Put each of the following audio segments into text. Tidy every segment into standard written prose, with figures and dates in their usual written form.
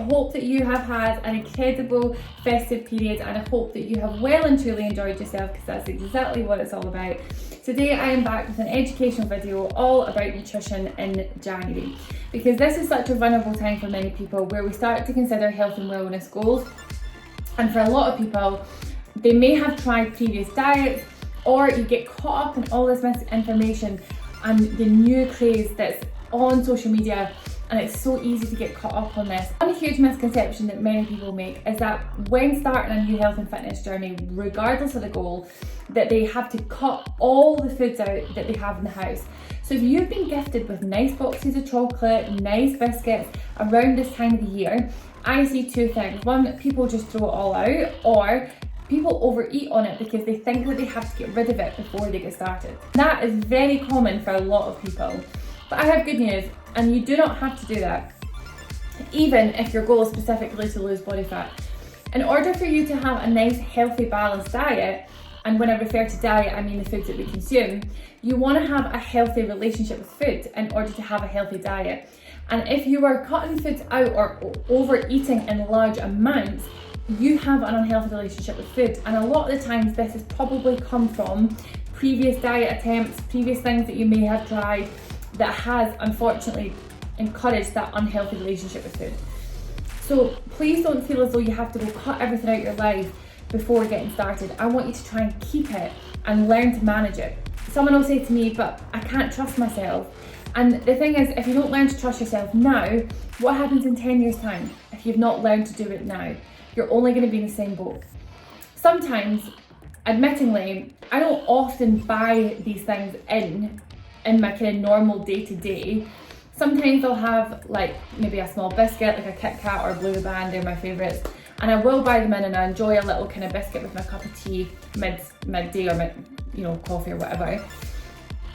hope that you have had an incredible festive period, and I hope that you have well and truly enjoyed yourself, because that's exactly what it's all about. Today I am back with an educational video all about nutrition in January, because this is such a vulnerable time for many people where we start to consider health and wellness goals. And for a lot of people, they may have tried previous diets, or you get caught up in all this misinformation and the new craze that's on social media, and it's so easy to get caught up on this. One huge misconception that many people make is that when starting a new health and fitness journey, regardless of the goal, that they have to cut all the foods out that they have in the house. So if you've been gifted with nice boxes of chocolate, nice biscuits around this time of the year, I see two things. One, people just throw it all out, or people overeat on it because they think that they have to get rid of it before they get started. That is very common for a lot of people. But I have good news, and you do not have to do that, even if your goal is specifically to lose body fat. In order for you to have a nice, healthy, balanced diet, and when I refer to diet, I mean the foods that we consume, you want to have a healthy relationship with food in order to have a healthy diet. And if you are cutting foods out or overeating in large amounts, you have an unhealthy relationship with food. And a lot of the times this has probably come from previous diet attempts, previous things that you may have tried that has unfortunately encouraged that unhealthy relationship with food. So please don't feel as though you have to go cut everything out of your life before getting started. I want you to try and keep it and learn to manage it. Someone will say to me, but I can't trust myself. And the thing is, if you don't learn to trust yourself now, what happens in 10 years time if you've not learned to do it now? You're only going to be in the same boat. Sometimes, admittingly, I don't often buy these things in my kind of normal day-to-day. Sometimes I'll have like maybe a small biscuit, like a Kit Kat or a Blue Band, they're my favourites. And I will buy them in, and I enjoy a little kind of biscuit with my cup of tea midday or coffee or whatever.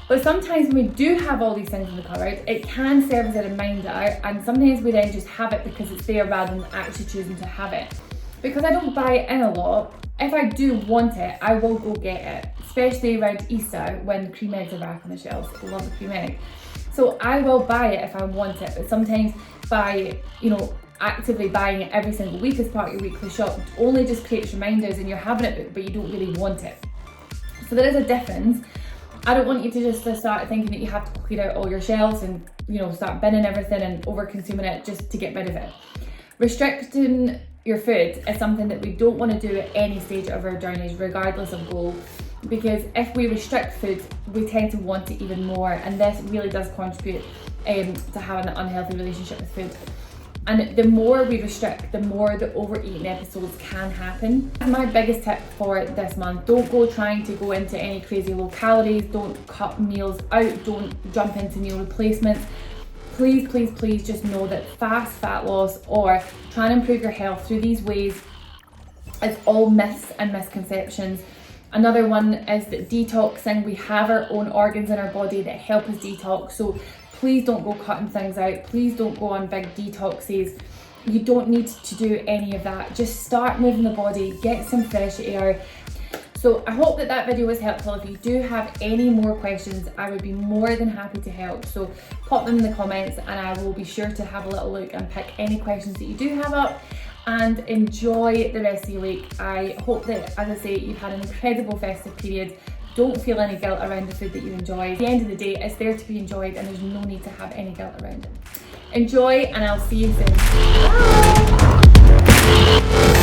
But sometimes when we do have all these things in the cupboard, it can serve as a reminder, and sometimes we then just have it because it's there rather than actually choosing to have it. Because I don't buy it in a lot, if I do want it, I will go get it, especially around Easter when the cream eggs are back on the shelves. I love the cream egg. So I will buy it if I want it, but sometimes actively buying it every single week as part of your weekly shop only just creates reminders, and you're having it but you don't really want it. So there is a difference. I don't want you to just start thinking that you have to clear out all your shelves and start binning everything and over consuming it just to get rid of it. Restricting your food is something that we don't want to do at any stage of our journeys, regardless of goal, because if we restrict food, we tend to want it even more, and this really does contribute to having an unhealthy relationship with food. And the more we restrict, the more the overeating episodes can happen. My biggest tip for this month, don't go trying to go into any crazy low calories, don't cut meals out, don't jump into meal replacements. Please, please, please just know that fast fat loss or trying to improve your health through these ways is all myths and misconceptions. Another one is that detoxing, we have our own organs in our body that help us detox. So please don't go cutting things out. Please don't go on big detoxes. You don't need to do any of that. Just start moving the body, get some fresh air. So I hope that video was helpful. If you do have any more questions, I would be more than happy to help. So pop them in the comments, and I will be sure to have a little look and pick any questions that you do have up. And enjoy the rest of your week. I hope that, as I say, you've had an incredible festive period. Don't feel any guilt around the food that you enjoy. At the end of the day, it's there to be enjoyed, and there's no need to have any guilt around it. Enjoy, and I'll see you soon. Bye!